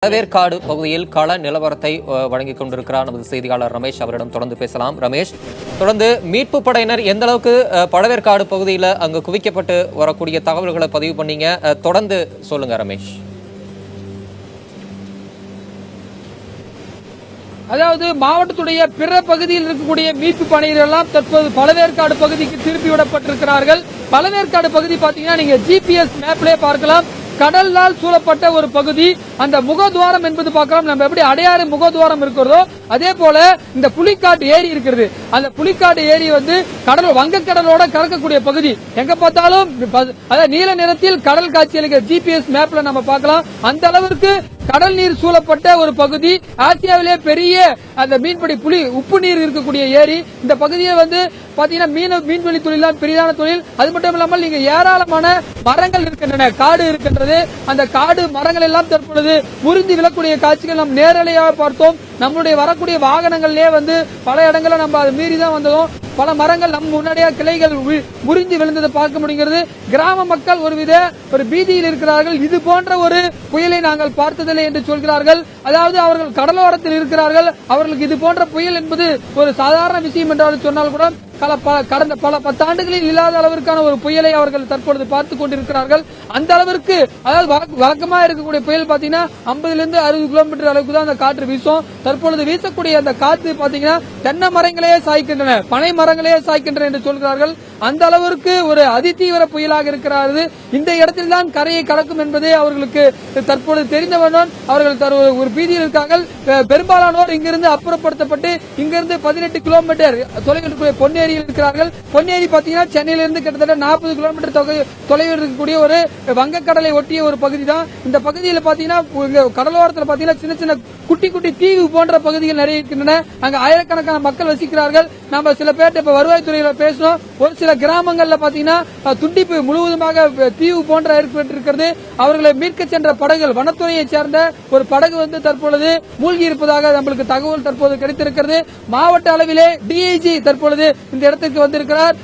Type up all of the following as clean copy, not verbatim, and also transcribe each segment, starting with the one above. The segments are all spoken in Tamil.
பழவேற்காடு பகுதியில் கள நிலவரத்தை வழங்கிக் கொண்டிருக்கிறார் நமது செய்தியாளர் ரமேஷ். அவரிடம் தொடர்ந்து பேசலாம். ரமேஷ், தொடர்ந்து மீட்பு படையினர் எந்த அளவுக்கு பழவேற்காடு பகுதியில் அங்கு குவிக்கப்பட்டு வரக்கூடிய தகவல்களை பதிவு பண்ணீங்க, தொடர்ந்து சொல்லுங்க ரமேஷ். அதாவது மாவட்டத்துடைய பிற பகுதியில் இருக்கக்கூடிய மீட்பு பணிகள் எல்லாம் தற்போது பழவேற்காடு பகுதிக்கு திருப்பி விடப்பட்டிருக்கிறார்கள். பழவேற்காடு பகுதி பாத்தீங்கன்னா நீங்க GPS மேப்லயே பார்க்கலாம். கடலால் சூழப்பட்ட ஒரு பகுதி. அந்த முகத்வாரம் என்பது பார்க்கலாம், நம்ம எப்படி அடையாறு முகத்வாரம் இருக்கிறதோ அதே போல இந்த புலிக்காட்டு ஏரி இருக்கிறது. அந்த புலிக்காட்டு ஏரி கடல் வங்கக்கடலோட கலக்கக்கூடிய பகுதி. எங்க பார்த்தாலும் அதாவது நீல நிறத்தில் கடல் காட்சியளிக்க GPS மேப்ல நம்ம பார்க்கலாம். அந்த அளவிற்கு கடல் நீர் சூழப்பட்ட ஒரு பகுதி. ஆசியாவிலே பெரிய அந்த மீன்பிடி உப்பு நீர் இருக்கக்கூடிய ஏரி. இந்த பகுதியை பாத்தீங்கன்னா மீன்வெளி தொழில் பெரிதான தொழில். அது மட்டும் இல்லாமல் நீங்க ஏராளமான மரங்கள் இருக்கின்றன, காடு இருக்கின்றது. அந்த காடு மரங்கள் எல்லாம் தற்பொழுது முறிந்து விழக்கூடிய காட்சிகள் நாம் நேரடியாக பார்த்தோம். நம்மளுடைய வரக்கூடிய வாகனங்கள்லயே பல இடங்களை நம்ம அதை மீறிதான் வந்ததும். பல மரங்கள் நம் முன்னாடியே கிளைகள் முறிஞ்சு விழுந்ததை பார்க்க முடிகிறது. கிராம மக்கள் ஒரு பீதியில் இருக்கிறார்கள். இது போன்ற ஒரு புயலை நாங்கள் பார்த்ததில்லை என்று சொல்கிறார்கள். அதாவது அவர்கள் கடலோரத்தில் இருக்கிறார்கள். அவர்களுக்கு இது போன்ற புயல் என்பது ஒரு சாதாரண விஷயம் என்றாலும் சொன்னால் கூட கடந்த பல 10 ஆண்டுகளில் இல்லாத அளவிற்கான ஒரு புயலை அவர்கள் தற்பொழுது பார்த்துக் கொண்டிருக்கிறார்கள். அந்த அளவிற்கு அதாவது வழக்கமாக இருக்கக்கூடிய புயல் பாத்தீங்கன்னா 50 to 60 கிலோமீட்டர் அளவுக்கு தான் அந்த காற்று வீசும். தற்பொழுது வீசக்கூடிய அந்த காற்று பாத்தீங்கன்னா தென்னை மரங்களே சாய்க்கின்றன, பனை மரங்களே சாய்க்கின்றன என்று சொல்கிறார்கள். அந்த அளவிற்கு ஒரு அதிதீவிர புயலாக இருக்கிறது. இந்த இடத்தில் தான் கரையை கடக்கும் என்பதே அவர்களுக்கு தற்பொழுது தெரிந்தவன். அவர்கள் ஒரு பீதியில் இருக்கார்கள். பெரும்பாலானோர் இங்கிருந்து அப்புறப்படுத்தப்பட்டு இங்கிருந்து 18 கிலோமீட்டர் தொலைவில் பொன்னேரியில் இருக்கிறார்கள். பொன்னேரி பாத்தீங்கன்னா சென்னையிலிருந்து கிட்டத்தட்ட 40 கிலோமீட்டர் தொலைவில் இருக்கக்கூடிய ஒரு வங்கக்கடலை ஒட்டிய ஒரு பகுதி தான். இந்த பகுதியில் பாத்தீங்கன்னா கடலோரத்தில் பாத்தீங்கன்னா சின்ன சின்ன குட்டி குட்டி தீவு போன்ற பகுதிகள் நிறைய இருக்கின்றன. அங்க ஆயிரக்கணக்கான மக்கள் வசிக்கிறார்கள். நம்ம சில பேர்ட்ட இப்ப வருவாய்த்துறையில பேசணும். ஒரு சில கிராமங்கள்ல பாத்தீங்கன்னா துண்டிப்பு முழுவதுமாக தீவு போன்ற ஏற்பட்டிருக்கிறது. அவர்களை மீட்க சென்ற படகுகள் வனத்துறையை சேர்ந்த ஒரு படகு தற்பொழுது மூழ்கி இருப்பதாக நம்மளுக்கு தகவல் தற்போது கிடைத்திருக்கிறது. மாவட்ட அளவிலே DIG தற்பொழுது இந்த இடத்திற்கு வந்திருக்கிறார்.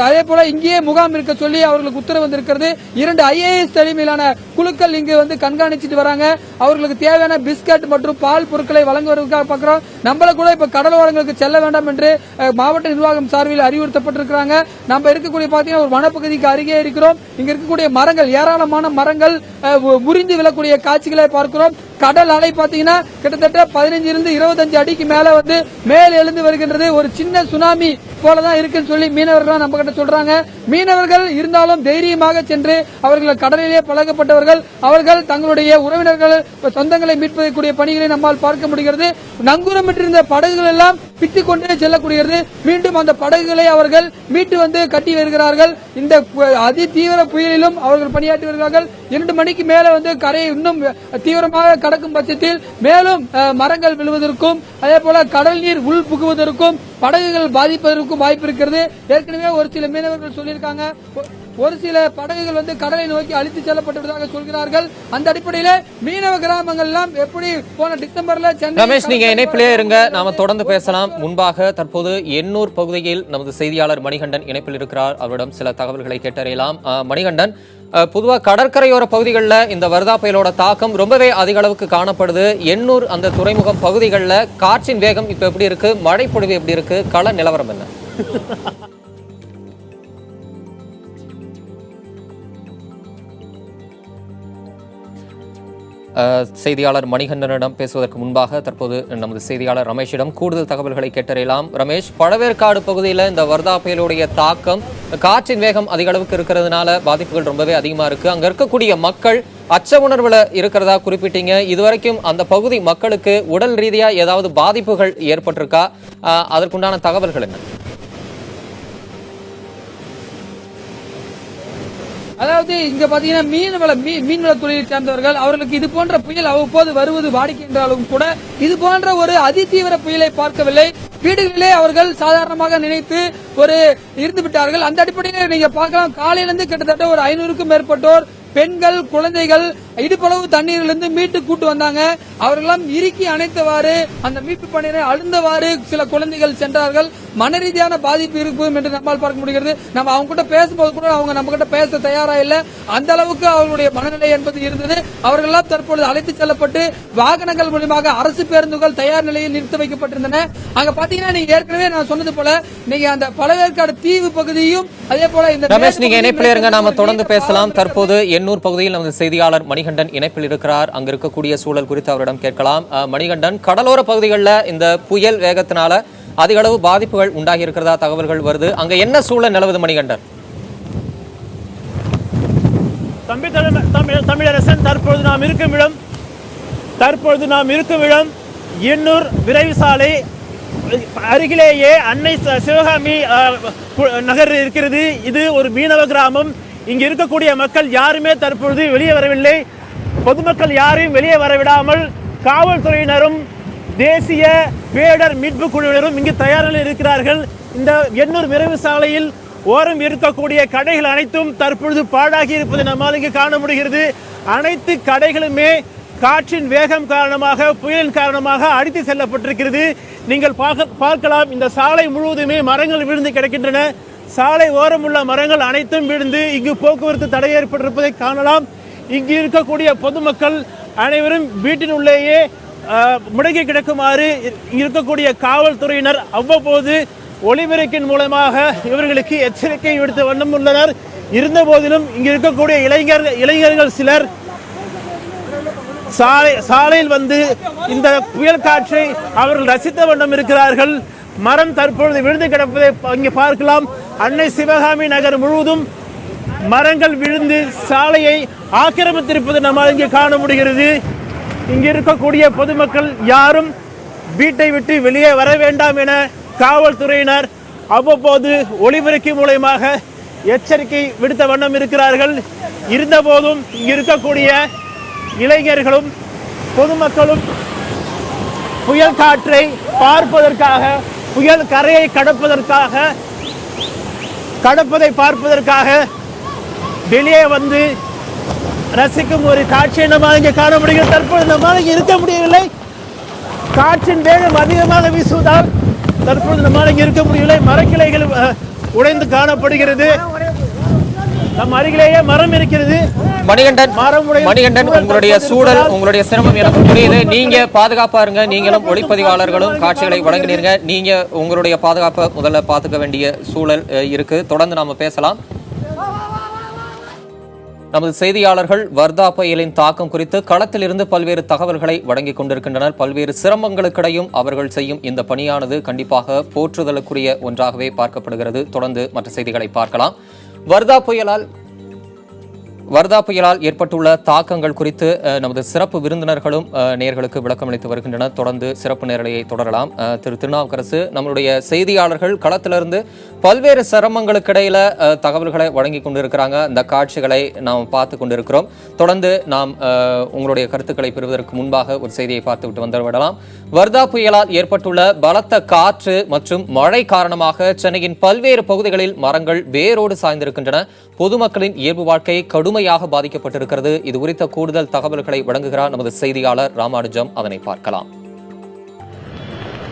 அதே போல இங்கேயே முகாம் இருக்க சொல்லி அவர்களுக்கு உத்தரவு வந்திருக்கிறது. 2 IAS தலைமையிலான குழுக்கள் இங்கு கண்காணிச்சிட்டு வராங்க. அவர்களுக்கு தேவையான பிஸ்கட் மற்றும் பால் பொருட்களை வழங்குவதற்காக பார்க்கிறோம். நம்மள கூட இப்ப கடலோரங்களுக்கு செல்ல வேண்டாம் என்று மாவட்ட நிர்வாகம் சார்பில் அறிவுறுத்தப்பட்டிருக்கிறாங்க. நம்ம இருக்கக்கூடிய பாத்தீங்கன்னா ஒரு வனப்பகுதிக்கு அருகே இருக்கிறோம். இங்க இருக்கக்கூடிய மரங்கள், ஏராளமான மரங்கள் முறிந்து விழக்கூடிய காட்சிகளை பார்க்கிறோம். கடல் அலை பாத்தீங்கன்னா கிட்டத்தட்ட 15 to 25 அடிக்கு மேல எழுந்து வருகின்றது. ஒரு சின்ன சுனாமி போலதான் இருக்குன்னு சொல்லி மீனவர்கள் நம்ம கிட்ட சொல்றாங்க. மீனவர்கள் இருந்தாலும் தைரியமாக சென்று அவர்கள் கடலிலே பழகப்பட்டவர்கள். அவர்கள் தங்களுடைய உறவினர்கள் சொந்தங்களை மீட்பதற்குரிய பணிகளை நம்மால் பார்க்க முடிகிறது. நங்கூரமிட்டிருந்த படகுகள் எல்லாம் பித்துக் கொண்டே செல்லக்கூடியது. மீண்டும் அந்த படகுகளை அவர்கள் மீட்டு கட்டி வருகிறார்கள். இந்த அதி தீவிர புயலிலும் அவர்கள் பணியாற்றி வருகிறார்கள். 2 மணிக்கு மேல கரையை இன்னும் தீவிரமாக கடக்கும் பட்சத்தில் மேலும் மரங்கள் விழுவதற்கும் அதே போல கடல் நீர் உள் புகுவதற்கும் படகுகள் பாதிப்பதற்கும் வாய்ப்பு இருக்கிறது. ஏற்கனவே ஒரு சில மீனவர்கள் சொல்லியிருக்காங்க. ஒரு சில படகுகள் கடலை நோக்கி அழித்து செல்லப்பட்டதாக சொல்கிறார்கள். அந்த அடிப்படையில் மீனவ கிராமங்கள் எல்லாம் எப்படி போன டிசம்பர்ல ரமேஷ், நீங்க இணைப்பிலே இருங்க, நாம தொடர்ந்து பேசலாம். முன்பாக தற்போது எண்ணூர் பகுதியில் நமது செய்தியாளர் மணிகண்டன் இணைப்பில் இருக்கிறார். அவரிடம் சில தகவல்களை கேட்டறியலாம். மணிகண்டன், பொதுவா கடற்கரையோர பகுதிகளில் இந்த வர்தா புயலோட தாக்கம் ரொம்பவே அதிக அளவுக்கு காணப்படுது. எண்ணூர் அந்த துறைமுகம் பகுதிகளில் காற்றின் வேகம் இப்ப எப்படி இருக்கு, மழை பொழிவு எப்படி இருக்கு, கள நிலவரம் என்ன? செய்தியாளர் மணிகண்டனிடம் பேசுவதற்கு முன்பாக தற்போது நமது செய்தியாளர் ரமேஷிடம் கூடுதல் தகவல்களை கேட்டறியலாம். ரமேஷ், பழவேற்காடு பகுதியில் இந்த வர்தா புயலுடைய தாக்கம், காற்றின் வேகம் அதிக அளவுக்கு இருக்கிறதுனால பாதிப்புகள் ரொம்பவே அதிகமா இருக்கு. அங்க இருக்கக்கூடிய மக்கள் அச்ச உணர்வுல இருக்கிறதா குறிப்பிட்டீங்க. இதுவரைக்கும் அந்த பகுதி மக்களுக்கு உடல் ரீதியா ஏதாவது பாதிப்புகள் ஏற்பட்டிருக்கா? அதற்குண்டான தகவல்கள் என்ன? அதாவது இங்க பாத்தீங்கன்னா மீன்வள தொழிலை சேர்ந்தவர்கள் அவர்களுக்கு இது போன்ற புயல் அவ்வப்போது வருவது வாடிக்கை என்றாலும் கூட இது போன்ற ஒரு அதிதீவிர புயலை பார்க்கவில்லை. வீடுகளிலே அவர்கள் சாதாரணமாக நினைத்து இருந்து விட்டார்கள். அந்த அடிப்படையில் நீங்க பார்க்கலாம், காலையிலிருந்து கிட்டத்தட்ட ஒரு 500க்கும் மேற்பட்டோர், பெண்கள், குழந்தைகள், இடுப்பளவு தண்ணீரிலிருந்து மீட்டு கூட்டு வந்தாங்க. அவர்களெல்லாம் இறுக்கி அணைத்தவாறு அந்த மீட்பு பணியினை அழுந்தவாறு சில குழந்தைகள் சென்றார்கள். மன ரீதியான பாதிப்பு இருக்கும் என்று நம்மால் பார்க்க முடிகிறது. நம்ம அவங்க கிட்ட பேசும்போது கூட அவங்க நம்ம கிட்ட பேச தயாரா இல்ல. அந்த அளவுக்கு அவர்களுடைய மனநிலை என்பது இருந்தது. அவர்களெல்லாம் தற்பொழுது அழைத்துச் செல்லப்பட்டு வாகனங்கள் மூலமாக அரசு பேருந்துகள் தயார் நிலையில் நிறுத்தி வைக்கப்பட்டிருந்தன. அங்க பாத்தீங்கன்னா நீங்க ஏற்கனவே நான் சொன்னது போல நீங்க அந்த பழவேற்காடு தீவு பகுதியும் அதே போல இந்த ரமேஷ், நீங்க இணைப்பில் இருங்க, நாம தொடர்ந்து பேசலாம். தற்போது எண்ணூர் பகுதியில் நமது செய்தியாளர் மணிகண்டன் இணைப்பில் இருக்கிறார். அங்க இருக்கக்கூடிய சூழல் குறித்து அவரிடம் கேட்கலாம். மணிகண்டன், கடலோர பகுதிகளில் இந்த புயல் வேகத்தினால அதிக அளவு பாதிப்புகள் உண்டாகி இருக்கிறதா தகவல்கள் வருது. அங்க என்ன சூழல் நிலவுது மணிகண்டன்? தமிழரசன், தற்பொழுது நாம் இருக்கும் இடம் எண்ணூர் விரைவு சாலை அருகிலேயே அன்னை சிவகாமி நகர் இருக்கிறது. இது ஒரு மீனவ கிராமம். இங்கு இருக்கக்கூடிய மக்கள் யாருமே தற்பொழுது வெளியே வரவில்லை. பொதுமக்கள் யாரையும் வெளியே வரவிடாமல் காவல்துறையினரும் தேசிய பேரிடர் மீட்பு குழுவினரும் இங்கு தயார் நிலையில் இருக்கிறார்கள். இந்த எண்ணூர் விரைவு சாலையில் ஓரம் இருக்கக்கூடிய கடைகள் அனைத்தும் தற்பொழுது பாழாகி இருப்பதை நம்மால் இங்கு காண முடிகிறது. அனைத்து கடைகளுமே காற்றின் வேகம் காரணமாக, புயலின் காரணமாக அடித்து செல்லப்பட்டிருக்கிறது. நீங்கள் பார்க்கலாம், இந்த சாலை முழுவதுமே மரங்கள் விழுந்து கிடக்கின்றன. சாலை ஓரம் உள்ள மரங்கள் அனைத்தும் விழுந்து இங்கு போக்குவரத்து தடை ஏற்பட்டிருப்பதை காணலாம். இங்கு இருக்கக்கூடிய பொதுமக்கள் அனைவரும் வீட்டின் உள்ளேயே முடங்கி கிடக்குமாறு இருக்கக்கூடிய காவல்துறையினர் அவ்வப்போது ஒலிபெருக்கின் மூலமாக இவர்களுக்கு எச்சரிக்கை விடுத்த வண்ணம் உள்ளனர். இருந்த போதிலும் இங்கு இருக்கக்கூடிய இளைஞர்கள் சிலர் சாலையில் வந்து இந்த புயல் காற்றை அவர்கள் ரசித்த வண்ணம் இருக்கிறார்கள். மரம் தற்பொழுது விழுந்து கிடப்பதை இங்கே பார்க்கலாம். அன்னை சிவகாமி நகர் முழுவதும் மரங்கள் விழுந்து சாலையை ஆக்கிரமித்திருப்பதை நம்மால் இங்கே காண முடிகிறது. இங்கு இருக்கக்கூடிய பொதுமக்கள் யாரும் வீட்டை விட்டு வெளியே வர வேண்டாம் என காவல்துறையினர் அவ்வப்போது ஒலிபெருக்கி மூலமாக எச்சரிக்கை விடுத்த வண்ணம் இருக்கிறார்கள். இருந்த போதும் இங்கு இருக்கக்கூடிய இளைஞர்களும் பொதுமக்களும் புயல் காற்றை பார்ப்பதற்காக, புயல் கரையை கடப்பதை பார்ப்பதற்காக வெளியே வந்து ரசிக்கும் ஒரு காட்சியை நம்மால் இங்கே காண முடிகிறது. தற்போது நம்மால் இங்கே இருக்க முடியவில்லை. காற்றின் வேகம் அதிகமாக வீசுவதால் தற்போது நம்மால் இங்கே இருக்க முடியவில்லை. மரக்கிளைகள் உடைந்து காணப்படுகிறது. நம் அருகிலேயே மரம் இருக்கிறது. மணிகண்டன், உங்களுடைய சூழல், உங்களுடைய சிரமம் எனக்கு புரியுது. நீங்க பாதுகாப்பா இருங்க. நீங்களும் ஒளிப்பதிவாளர்களும் காட்சிகளை வழங்கினீங்க. நீங்க உங்களுடைய பாதுகாப்பை முதல்ல பாத்துக்க வேண்டிய சூழல் இருக்கு. தொடர்ந்து நாம பேசலாம். நமது செய்தியாளர்கள் வர்தா புயலின் தாக்கம் குறித்து களத்தில் இருந்து பல்வேறு தகவல்களை வழங்கிக் கொண்டிருக்கின்றனர். பல்வேறு சிரமங்களுக்கிடையும் அவர்கள் செய்யும் இந்த பணியானது கண்டிப்பாக போற்றுதலுக்குரிய ஒன்றாகவே பார்க்கப்படுகிறது. தொடர்ந்து மற்ற செய்திகளை பார்க்கலாம். வர்தா புயலால் ஏற்பட்டுள்ள தாக்கங்கள் குறித்து நமது சிறப்பு விருந்தினர்களும் நேயர்களுக்கு விளக்கம் அளித்து வருகின்றனர். தொடர்ந்து சிறப்பு நேரலையை தொடரலாம். திரு திருநாவுக்கரசு, நம்மளுடைய செய்தியாளர்கள் களத்திலிருந்து பல்வேறு சிரமங்களுக்கு இடையில தகவல்களை வழங்கி கொண்டிருக்கிறாங்க. அந்த காட்சிகளை நாம் பார்த்து கொண்டிருக்கிறோம். தொடர்ந்து நாம் உங்களுடைய கருத்துக்களை பெறுவதற்கு முன்பாக ஒரு செய்தியை பார்த்துவிட்டு வந்துவிடலாம். வர்தா புயலால் ஏற்பட்டுள்ள பலத்த காற்று மற்றும் மழை காரணமாக சென்னையின் பல்வேறு பகுதிகளில் மரங்கள் வேரோடு சாய்ந்திருக்கின்றன. பொதுமக்களின் இயல்பு வாழ்க்கை கடுமையாக பாதிக்கப்பட்டிருக்கிறது. இது குறித்த கூடுதல் தகவல்களை வழங்குகிறார் நமது செய்தியாளர் ராமானுஜம். அதனை பார்க்கலாம்.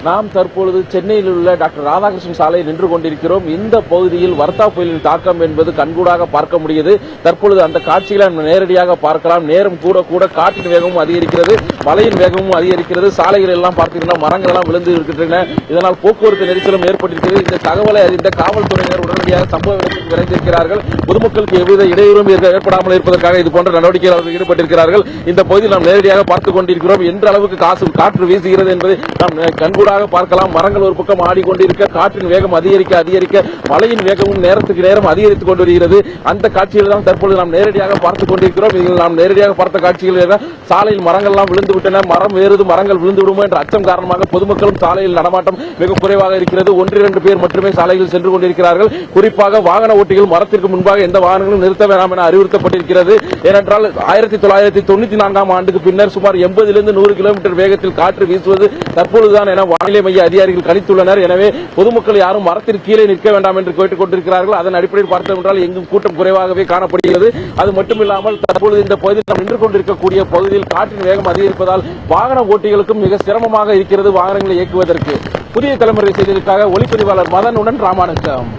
நாம் தற்பொழுது சென்னையில் உள்ள டாக்டர் ராதாகிருஷ்ணன் சாலையில் நின்று கொண்டிருக்கிறோம். இந்த பகுதியில் வர்தா புயலின் தாக்கம் என்பது கண்கூடாக பார்க்க முடியுது. தற்பொழுது அந்த காட்சிகளை நேரடியாக பார்க்கலாம். நேரம் கூட கூட காற்றின் வேகமும் அதிகரிக்கிறது, மழையின் வேகமும் அதிகரிக்கிறது. சாலைகள் எல்லாம் பார்த்தீங்கன்னா மரங்கள் எல்லாம் விழுந்து இருக்கின்றன. இதனால் போக்குவரத்து நெரிசலும் ஏற்பட்டிருக்கிறது. இந்த தகவலை அறிந்த காவல்துறையினர் உடனடியாக சம்பவ இடத்திற்கு விரைந்திருக்கிறார்கள். பொதுமக்களுக்கு எவ்வித இடையூறும் ஏற்படாமல் இருப்பதற்காக இதுபோன்ற நடவடிக்கைகள் அவர்கள் ஈடுபட்டிருக்கிறார்கள். இந்த பகுதியில் நாம் நேரடியாக பார்த்துக் கொண்டிருக்கிறோம். என்ற அளவுக்கு காற்று வீசுகிறது என்பதை நாம் கண்கூட பார்க்கலாம். மரங்கள் ஒரு பக்கம் ஆடிக்கொண்டிருக்க, காற்றின் வேகம் அதிகரிக்க மழையின் வேகமும் நேரத்துக்கு நேரம் அதிகரித்துக் கொண்டு வருகிறது. அந்த காட்சிகள் தான் தற்பொழுது நாம் நேரடியாக பார்த்துக் கொண்டிருக்கிறோம். இதில் நாம் நேரடியாக பார்த்த காட்சிகள் சாலையில் மரங்கள் எல்லாம் விழுந்து விட்டன. மரம் வேறுது, மரங்கள் விழுந்து விடுமோ என்ற அச்சம் காரணமாக பொதுமக்களும் சாலையில் நடமாட்டம் மிக குறைவாக இருக்கிறது. 1-2 பேர் மட்டுமே சாலையில் சென்று கொண்டிருக்கிறார்கள். குறிப்பாக வாகன ஓட்டிகள் மரத்திற்கு முன்பாக எந்த வாகனங்களும் நிறுத்த வேண்டாம் என அறிவுறுத்தப்பட்டிருக்கிறது. ஏனென்றால் 1994 ஆண்டுக்கு பின்னர் சுமார் 80 to 100 கிலோமீட்டர் வேகத்தில் காற்று வீசுவது தற்பொழுதுதான் என வானிலை மைய அதிகாரிகள் கணித்துள்ளனர். எனவே பொதுமக்கள் யாரும் மரத்திற்கு கீழே நிற்க வேண்டாம் என்று கேட்டுக் கொண்டிருக்கிறார்கள். அதன் அடிப்படையில் பார்த்தோம் என்றால் எங்கும் கூட்டம் குறைவாகவே காணப்படுகிறது. அது மட்டுமில்லாமல் தற்பொழுது இந்த பகுதியில் நாம் நின்று கொண்டிருக்கக்கூடிய பகுதியில் காற்றின் வேகம் அதிகரிப்பதால் வாகன ஓட்டிகளுக்கும் மிக சிரமமாக இருக்கிறது வாகனங்களை இயக்குவதற்கு. புதிய தலைமுறை செய்திகளுக்காக ஒளிப்பதிவாளர் மதனுடன் ராமானுஜம்.